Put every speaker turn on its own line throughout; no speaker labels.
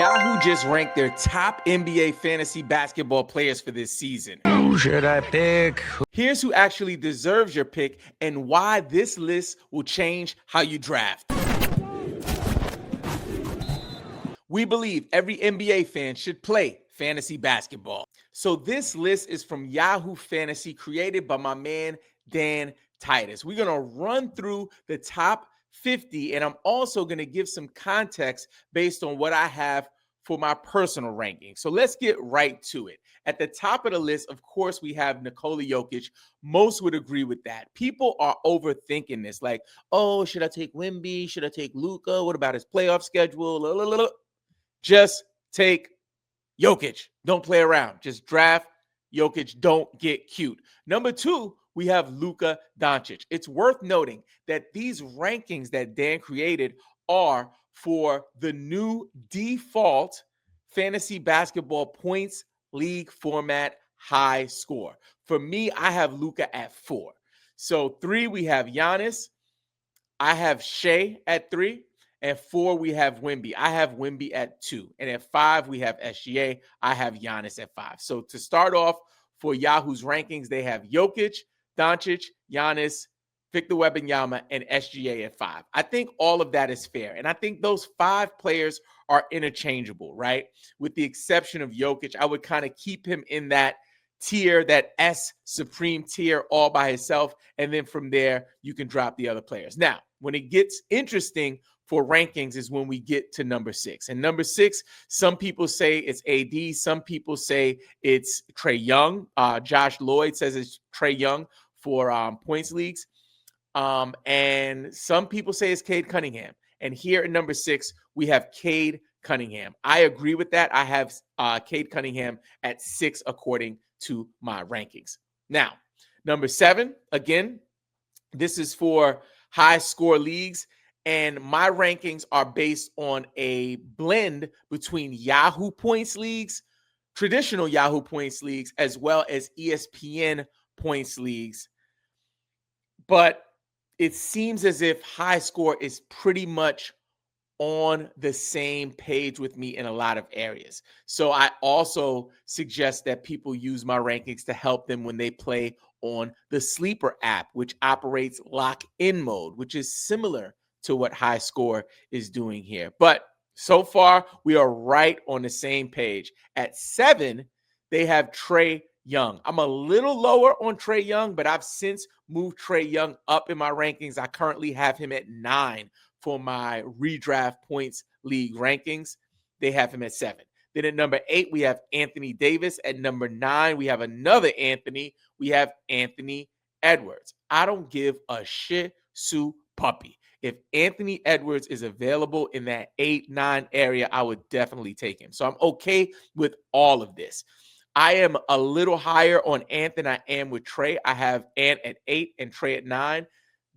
Yahoo just ranked their top NBA fantasy basketball players for this season.
Who should I pick?
Here's who actually deserves your pick and why this list will change how you draft. We believe every NBA fan should play fantasy basketball. So this list is from Yahoo Fantasy, created by my man, Dan Titus. We're going to run through the top 50, and I'm also going to give some context based on what I have for my personal ranking. So let's get right to it. At the top of the list, of course, we have Nikola Jokic. Most would agree with that. People are overthinking this. Like, oh, should I take Wemby? Should I take Luka? What about his playoff schedule? Just take Jokic. Don't play around. Just draft Jokic. Don't get cute. Number 2, we have Luka Doncic. It's worth noting that these rankings that Dan created are for the new default fantasy basketball points league format high score. For me, I have Luka at 4. So 3, we have Giannis. I have Shea at 3. At 4, we have Wemby. I have Wemby at 2. And at 5, we have SGA. I have Giannis at 5. So to start off, for Yahoo's rankings, they have Jokic, Doncic, Giannis, Victor Wembanyama, and SGA at 5. I think all of that is fair. And I think those 5 players are interchangeable, right? With the exception of Jokic, I would kind of keep him in that tier, that S supreme tier all by himself. And then from there, you can drop the other players. Now, when it gets interesting for rankings is when we get to number 6. And number 6, some people say it's AD. Some people say it's Trae Young. Josh Lloyd says it's Trae Young for points leagues. And some people say it's Cade Cunningham. And here at number 6, we have Cade Cunningham. I agree with that. I have Cade Cunningham at 6 according to my rankings. Now, number 7, again, this is for high score leagues. And my rankings are based on a blend between Yahoo points leagues, traditional Yahoo points leagues, as well as ESPN points leagues. But it seems as if high score is pretty much on the same page with me in a lot of areas. So I also suggest that people use my rankings to help them when they play on the Sleeper app, which operates lock-in mode, which is similar to what high score is doing here. But so far, we are right on the same page. At 7, they have Trae Young. I'm a little lower on Trae Young, but I've since moved Trae Young up in my rankings. I currently have him at 9 for my redraft points league rankings. They have him at 7. Then at number 8, we have Anthony Davis. At number 9, we have another Anthony. We have Anthony Edwards. I don't give a shit, Sue puppy. If Anthony Edwards is available in that 8-9 area, I would definitely take him. So I'm okay with all of this. I am a little higher on Ant than I am with Trae. I have Ant at 8 and Trae at 9.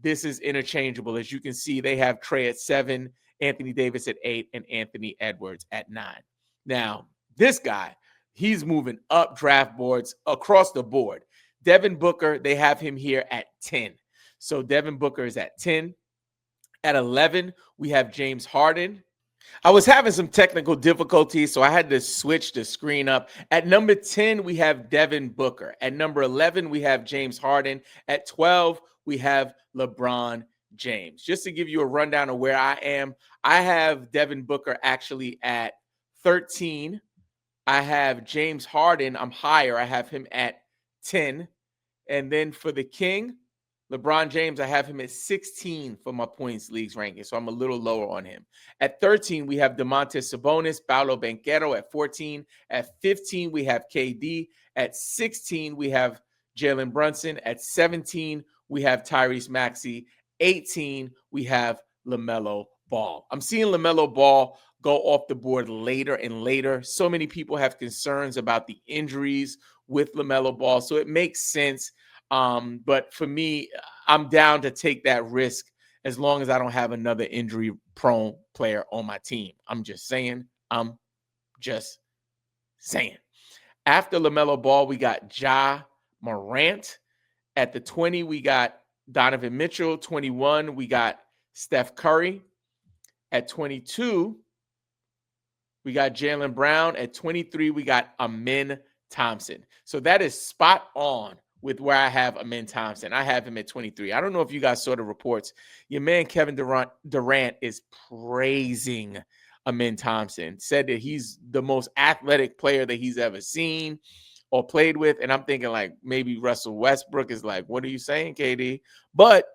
This is interchangeable. As you can see, they have Trae at 7, Anthony Davis at 8, and Anthony Edwards at 9. Now, this guy, he's moving up draft boards across the board. Devin Booker, they have him here at 10. So Devin Booker is at 10. At 11, we have James Harden. I was having some technical difficulties, so I had to switch the screen up. At number 10, we have Devin Booker. At number 11, we have James Harden. At 12, we have LeBron James. Just to give you a rundown of where I am, I have Devin Booker actually at 13. I have James Harden. I'm higher. I have him at 10. And then for the King, LeBron James, I have him at 16 for my points leagues ranking, so I'm a little lower on him. At 13, we have Domantas Sabonis, Paolo Banchero at 14. At 15, we have KD. At 16, we have Jalen Brunson. At 17, we have Tyrese Maxey. 18, we have LaMelo Ball. I'm seeing LaMelo Ball go off the board later and later. So many people have concerns about the injuries with LaMelo Ball, so it makes sense. But for me, I'm down to take that risk as long as I don't have another injury-prone player on my team. I'm just saying. After LaMelo Ball, we got Ja Morant. At the 20, we got Donovan Mitchell. 21, we got Steph Curry. At 22, we got Jaylen Brown. At 23, we got Amen Thompson. So that is spot on with where I have Amen Thompson. I have him at 23. I don't know if you guys saw the reports. Your man Kevin Durant is praising Amen Thompson, said that he's the most athletic player that he's ever seen or played with. And I'm thinking like maybe Russell Westbrook is like, what are you saying, KD? But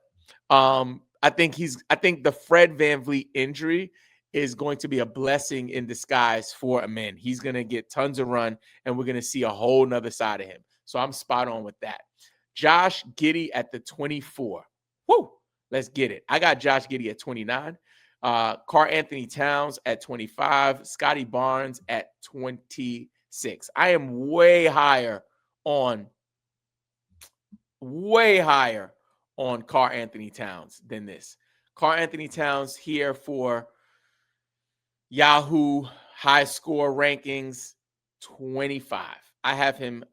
I think the Fred VanVleet injury is going to be a blessing in disguise for Amen. He's going to get tons of run, and we're going to see a whole nother side of him. So I'm spot on with that. Josh Giddey at the 24. Woo! Let's get it. I got Josh Giddey at 29. Karl Anthony Towns at 25. Scotty Barnes at 26. I am way higher on Karl Anthony Towns than this. Karl Anthony Towns here for Yahoo High Score rankings, 25. I have him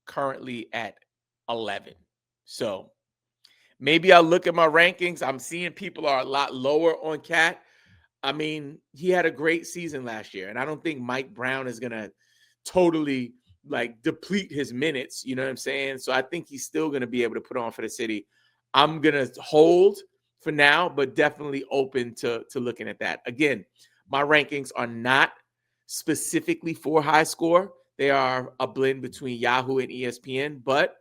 currently at 11. So maybe I'll look at my rankings. I'm seeing people are a lot lower on Cat. I mean, he had a great season last year, and I don't think Mike Brown is going to totally like deplete his minutes. You know what I'm saying? So I think he's still going to be able to put on for the city. I'm going to hold for now, but definitely open to looking at that. Again, my rankings are not specifically for High Score. They are a blend between Yahoo and ESPN, but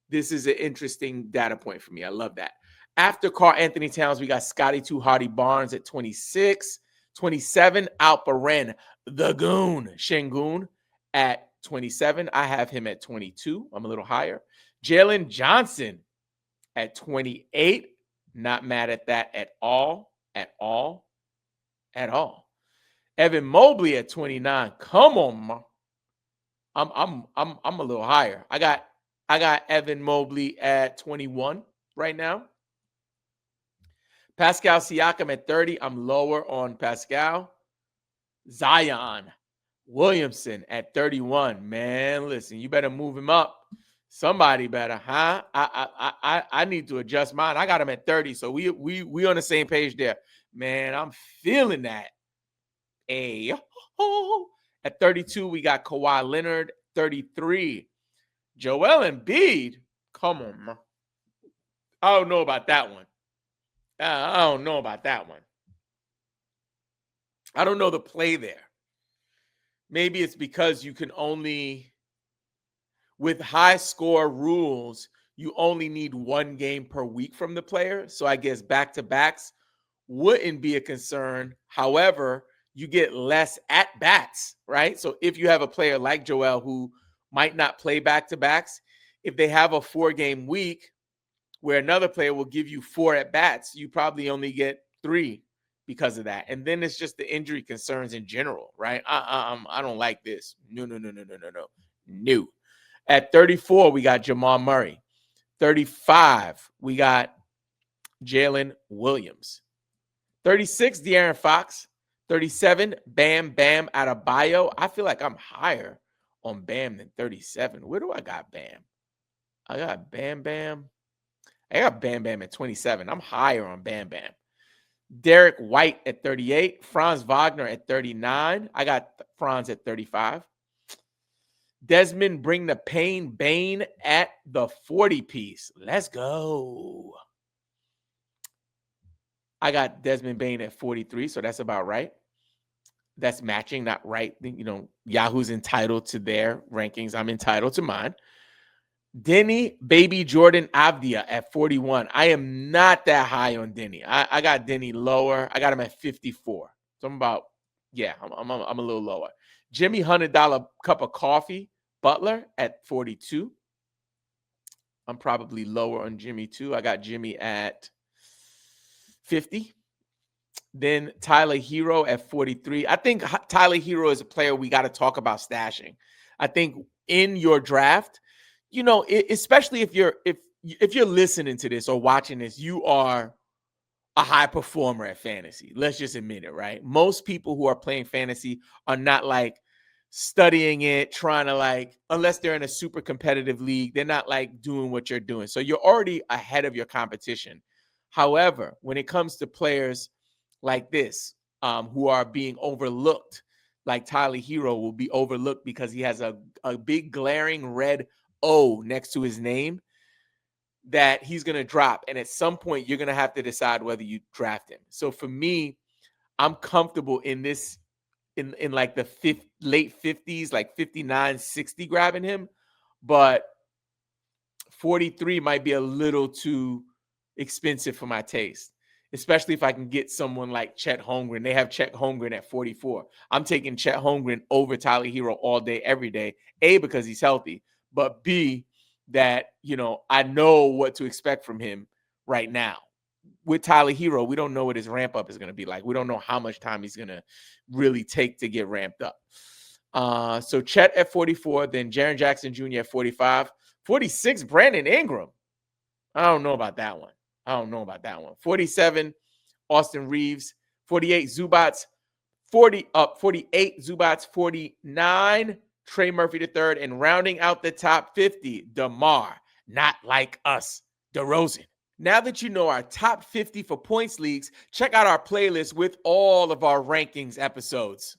this is an interesting data point for me. I love that. After Karl Anthony Towns, we got Scotty Too Hardy Barnes at 26. 27, Alperen, the Goon, Şengün at 27. I have him at 22. I'm a little higher. Jalen Johnson at 28. Not mad at that at all. Evan Mobley at 29. Come on, man. I'm a little higher. I got Evan Mobley at 21 right now. Pascal Siakam at 30. I'm lower on Pascal. Zion Williamson at 31. Man, listen, you better move him up. Somebody better, huh? I need to adjust mine. I got him at 30, so we on the same page there. Man, I'm feeling that. Hey, at 32, we got Kawhi Leonard. 33, Joel Embiid. Come on, man. I don't know about that one. I don't know the play there. Maybe it's because you can only, with high score rules, you only need one game per week from the player. So I guess back-to-backs wouldn't be a concern. However, you get less at-bats, right? So if you have a player like Joel who might not play back-to-backs, if they have a 4-game week where another player will give you 4 at-bats, you probably only get 3 because of that. And then it's just the injury concerns in general, right? I don't like this. No. At 34, we got Jamal Murray. 35, we got Jalen Williams. 36, De'Aaron Fox. 37, Bam Adebayo. I feel like I'm higher on Bam than 37. Where do I got Bam? I got Bam. I got Bam at 27. I'm higher on Bam. Derek White at 38. Franz Wagner at 39. I got Franz at 35. Desmond Bring the Pain Bane at the 40 piece. Let's go. I got Desmond Bane at 43, so that's about right. That's matching, not right. You know, Yahoo's entitled to their rankings. I'm entitled to mine. Denny Baby Jordan Avdia at 41. I am not that high on Denny. I got Denny lower. I got him at 54. So I'm about, I'm a little lower. Jimmy $100 cup of coffee Butler at 42. I'm probably lower on Jimmy too. I got Jimmy at 50. Then Tyler Hero at 43. I think Tyler Hero is a player we got to talk about stashing. I think in your draft, you know, especially if you're listening to this or watching this, you are a high performer at fantasy. Let's just admit it, right? Most people who are playing fantasy are not like studying it, trying to like, unless they're in a super competitive league, they're not like doing what you're doing. So you're already ahead of your competition. However, when it comes to players like this, who are being overlooked, like Tyler Hero will be overlooked because he has a big glaring red O next to his name that he's going to drop. And at some point, you're going to have to decide whether you draft him. So for me, I'm comfortable in this, in like the late 50s, like 59, 60, grabbing him. But 43 might be a little too expensive for my taste, especially if I can get someone like Chet Holmgren. They have Chet Holmgren at 44. I'm taking Chet Holmgren over Tyler Hero all day, every day. A, because he's healthy, but B, that, I know what to expect from him right now. With Tyler Hero, we don't know what his ramp up is going to be like. We don't know how much time he's going to really take to get ramped up. So Chet at 44, then Jaren Jackson Jr. at 45. 46, Brandon Ingram. I don't know about that one. 47, Austin Reeves. 48, Zubats. 48, Zubats. 49, Trey Murphy III. And rounding out the top 50, DeMar. Not like us, DeRozan. Now that you know our top 50 for points leagues, check out our playlist with all of our rankings episodes.